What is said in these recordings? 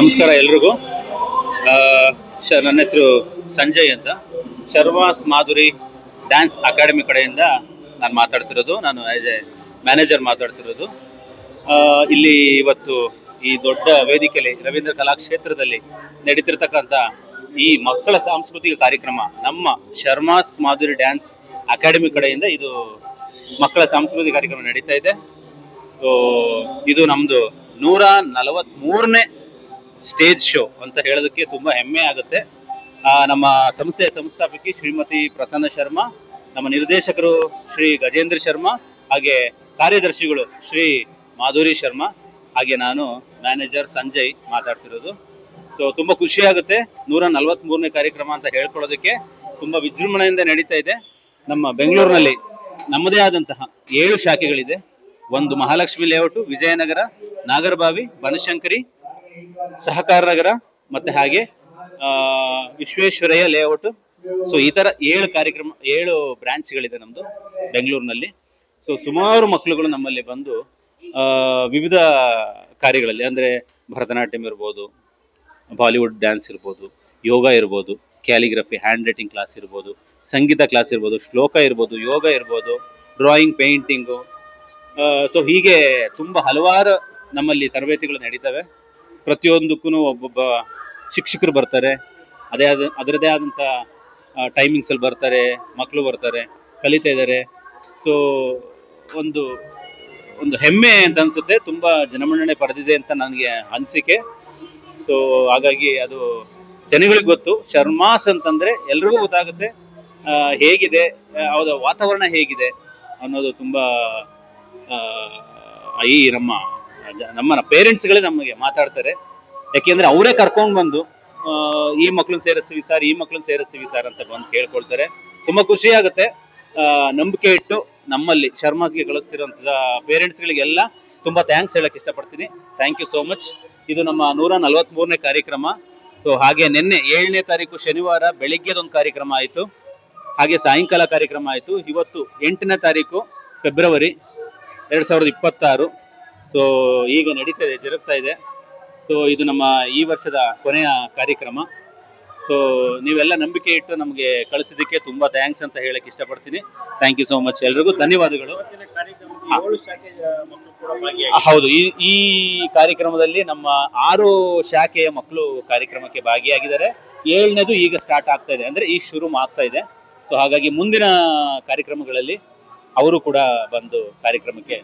ನಮಸ್ಕಾರ ಎಲ್ರಿಗೂ. ನನ್ನ ಹೆಸರು ಸಂಜಯ್ ಅಂತ. ಶರ್ಮಾಸ್ ಮಾಧುರಿ ಡ್ಯಾನ್ಸ್ ಅಕಾಡೆಮಿ ಕಡೆಯಿಂದ ನಾನು ಮಾತಾಡ್ತಿರೋದು. ನಾನು ಆ್ಯಸ್ ಎ ಮ್ಯಾನೇಜರ್ ಮಾತಾಡ್ತಿರೋದು. ಇಲ್ಲಿ ಇವತ್ತು ಈ ದೊಡ್ಡ ವೇದಿಕೆಯಲ್ಲಿ ರವೀಂದ್ರ ಕಲಾಕ್ಷೇತ್ರದಲ್ಲಿ ನಡೀತಿರ್ತಕ್ಕಂಥ ಈ ಮಕ್ಕಳ ಸಾಂಸ್ಕೃತಿಕ ಕಾರ್ಯಕ್ರಮ ನಮ್ಮ ಶರ್ಮಾಸ್ ಮಾಧುರಿ ಡ್ಯಾನ್ಸ್ ಅಕಾಡೆಮಿ ಕಡೆಯಿಂದ ಇದು ಮಕ್ಕಳ ಸಾಂಸ್ಕೃತಿಕ ಕಾರ್ಯಕ್ರಮ ನಡೀತಾ ಇದೆ. ಇದು ನಮ್ಮದು 143ನೇ ಸ್ಟೇಜ್ ಶೋ ಅಂತ ಹೇಳೋದಕ್ಕೆ ತುಂಬಾ ಹೆಮ್ಮೆ ಆಗುತ್ತೆ. ನಮ್ಮ ಸಂಸ್ಥೆಯ ಸಂಸ್ಥಾಪಕಿ ಶ್ರೀಮತಿ ಪ್ರಸನ್ನ ಶರ್ಮಾ, ನಮ್ಮ ನಿರ್ದೇಶಕರು ಶ್ರೀ ಗಜೇಂದ್ರ ಶರ್ಮಾ, ಹಾಗೆ ಕಾರ್ಯದರ್ಶಿಗಳು ಶ್ರೀ ಮಾಧುರಿ ಶರ್ಮಾ, ಹಾಗೆ ನಾನು ಮ್ಯಾನೇಜರ್ ಸಂಜಯ್ ಮಾತಾಡ್ತಿರೋದು. ಸೊ ತುಂಬಾ ಖುಷಿ ಆಗುತ್ತೆ. 143ನೇ ಕಾರ್ಯಕ್ರಮ ಅಂತ ಹೇಳ್ಕೊಳ್ಳೋದಕ್ಕೆ ತುಂಬಾ ವಿಜೃಂಭಣೆಯಿಂದ ನಡೀತಾ ಇದೆ. ನಮ್ಮ ಬೆಂಗಳೂರಿನಲ್ಲಿ ನಮ್ಮದೇ ಆದಂತಹ 7 ಶಾಖೆಗಳಿದೆ. ಒಂದು ಮಹಾಲಕ್ಷ್ಮಿ ಲೇಔಟ್, ವಿಜಯನಗರ, ನಾಗರಬಾವಿ, ಬನಶಂಕರಿ, ಸಹಕಾರ ನಗರ, ಮತ್ತೆ ಹಾಗೆ ವಿಶ್ವೇಶ್ವರಯ್ಯ ಲೇಔಟ್. ಸೊ ಈ ತರ 7 ಬ್ರಾಂಚ್ಗಳಿದೆ ನಮ್ದು ಬೆಂಗಳೂರಿನಲ್ಲಿ. ಸೊ ಸುಮಾರು ಮಕ್ಕಳುಗಳು ನಮ್ಮಲ್ಲಿ ಬಂದು ವಿವಿಧ ಕಾರ್ಯಗಳಲ್ಲಿ, ಅಂದ್ರೆ ಭರತನಾಟ್ಯಂ ಇರ್ಬೋದು, ಬಾಲಿವುಡ್ ಡ್ಯಾನ್ಸ್ ಇರ್ಬೋದು, ಯೋಗ ಇರ್ಬೋದು, ಕ್ಯಾಲಿಗ್ರಫಿ, ಹ್ಯಾಂಡ್ ರೈಟಿಂಗ್ ಕ್ಲಾಸ್ ಇರ್ಬೋದು, ಸಂಗೀತ ಕ್ಲಾಸ್ ಇರ್ಬೋದು, ಶ್ಲೋಕ ಇರ್ಬೋದು, ಯೋಗ ಇರ್ಬೋದು, ಡ್ರಾಯಿಂಗ್, ಪೇಂಟಿಂಗು. ಸೊ ಹೀಗೆ ತುಂಬ ಹಲವಾರು ನಮ್ಮಲ್ಲಿ ತರಬೇತಿಗಳು ನಡೀತವೆ. ಪ್ರತಿಯೊಂದಕ್ಕೂ ಒಬ್ಬೊಬ್ಬ ಶಿಕ್ಷಕರು ಬರ್ತಾರೆ, ಅದರದೇ ಆದಂಥ ಟೈಮಿಂಗ್ಸಲ್ಲಿ ಬರ್ತಾರೆ, ಮಕ್ಕಳು ಬರ್ತಾರೆ, ಕಲಿತಾ ಇದ್ದಾರೆ. ಸೊ ಒಂದು ಹೆಮ್ಮೆ ಅಂತ ಅನಿಸುತ್ತೆ. ತುಂಬ ಜನಮನ್ನಣೆ ಪಡೆದಿದೆ ಅಂತ ನನಗೆ ಅನಿಸಿಕೆ. ಸೊ ಹಾಗಾಗಿ ಅದು ಜನಗಳಿಗೆ ಗೊತ್ತು. ಶರ್ಮಾಸ್ ಅಂತಂದರೆ ಎಲ್ರಿಗೂ ಗೊತ್ತಾಗುತ್ತೆ ಹೇಗಿದೆ, ಅವರ ವಾತಾವರಣ ಹೇಗಿದೆ ಅನ್ನೋದು. ತುಂಬ ಈ ನಮ್ಮ ಪೇರೆಂಟ್ಸ್ಗಳೇ ನಮಗೆ ಮಾತಾಡ್ತಾರೆ. ಯಾಕೆಂದ್ರೆ ಅವರೇ ಕರ್ಕೊಂಡ್ ಬಂದು ಈ ಮಕ್ಳನ್ನ ಸೇರಿಸ್ತೀವಿ ಸರ್ ಅಂತ ಬಂದು ಕೇಳ್ಕೊಳ್ತಾರೆ. ತುಂಬಾ ಖುಷಿ ಆಗುತ್ತೆ. ನಂಬಿಕೆ ಇಟ್ಟು ನಮ್ಮಲ್ಲಿ ಶರ್ಮಾಸ್ಗೆ ಕಳಿಸ್ತಿರೋಂಥ ಪೇರೆಂಟ್ಸ್ಗಳಿಗೆಲ್ಲ ತುಂಬಾ ಥ್ಯಾಂಕ್ಸ್ ಹೇಳಕ್ ಇಷ್ಟಪಡ್ತೀನಿ. Thank you so much. ಇದು ನಮ್ಮ 143ನೇ ಕಾರ್ಯಕ್ರಮ. ಸೊ ಹಾಗೆ ನಿನ್ನೆ 7ನೇ ತಾರೀಕು ಶನಿವಾರ ಬೆಳಿಗ್ಗೆದೊಂದು ಕಾರ್ಯಕ್ರಮ ಆಯಿತು, ಹಾಗೆ ಸಾಯಂಕಾಲ ಕಾರ್ಯಕ್ರಮ ಆಯಿತು. ಇವತ್ತು 8ನೇ ತಾರೀಕು ಫೆಬ್ರವರಿ 2026. ಸೊ ಈಗ ನಡೀತಾ ಇದೆ, ಜರುಗ್ತಾ ಇದೆ. ಸೊ ಇದು ನಮ್ಮ ಈ ವರ್ಷದ ಕೊನೆಯ ಕಾರ್ಯಕ್ರಮ. ಸೊ ನೀವೆಲ್ಲ ನಂಬಿಕೆ ಇಟ್ಟು ನಮಗೆ ಕಳಿಸಿದ್ದಕ್ಕೆ ತುಂಬಾ ಥ್ಯಾಂಕ್ಸ್ ಅಂತ ಹೇಳಕ್ ಇಷ್ಟಪಡ್ತೀನಿ. Thank you so much. ಎಲ್ರಿಗೂ ಧನ್ಯವಾದಗಳು. ಹೌದು, ಈ ಕಾರ್ಯಕ್ರಮದಲ್ಲಿ ನಮ್ಮ 6 ಶಾಖೆಯ ಮಕ್ಕಳು ಕಾರ್ಯಕ್ರಮಕ್ಕೆ ಭಾಗಿಯಾಗಿದ್ದಾರೆ. 7ನೇದು ಈಗ ಸ್ಟಾರ್ಟ್ ಆಗ್ತಾ ಇದೆ, ಅಂದ್ರೆ ಈಗ ಶುರು ಆಗ್ತಾ ಇದೆ. ಸೊ ಹಾಗಾಗಿ ಮುಂದಿನ ಕಾರ್ಯಕ್ರಮಗಳಲ್ಲಿ ಅವರು ಕೂಡ ಬಂದು ಕಾರ್ಯಕ್ರಮಕ್ಕೆ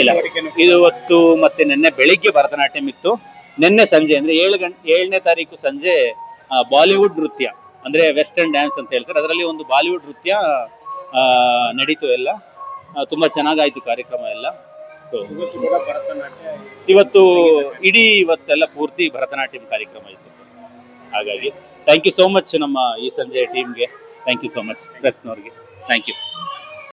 ಇಲ್ಲ, ಇವತ್ತು ಮತ್ತೆ ನಿನ್ನೆ ಬೆಳಿಗ್ಗೆ ಭರತನಾಟ್ಯಂ ಇತ್ತು. ನಿನ್ನೆ ಸಂಜೆ ಅಂದ್ರೆ 7ನೇ ತಾರೀಕು ಸಂಜೆ ಬಾಲಿವುಡ್ ನೃತ್ಯ, ಅಂದ್ರೆ ವೆಸ್ಟರ್ನ್ ಡ್ಯಾನ್ಸ್ ಅಂತ ಹೇಳ್ತಾರೆ, ಅದರಲ್ಲಿ ಒಂದು ಬಾಲಿವುಡ್ ನೃತ್ಯ ನಡೀತು. ಎಲ್ಲ ತುಂಬಾ ಚೆನ್ನಾಗಾಯ್ತು ಕಾರ್ಯಕ್ರಮ ಎಲ್ಲ. ಇವತ್ತೆಲ್ಲ ಪೂರ್ತಿ ಭರತನಾಟ್ಯಂ ಕಾರ್ಯಕ್ರಮ ಇತ್ತು ಸರ್. ಹಾಗಾಗಿ ಥ್ಯಾಂಕ್ ಯು ಸೋ ಮಚ್ ನಮ್ಮ ಈ ಸಂಜೆ ಟೀಮ್ಗೆ. ಥ್ಯಾಂಕ್ ಯು ಸೋ ಮಚ್ ಪ್ರೆಸ್ನವ್ರಿಗೆ. Thank you.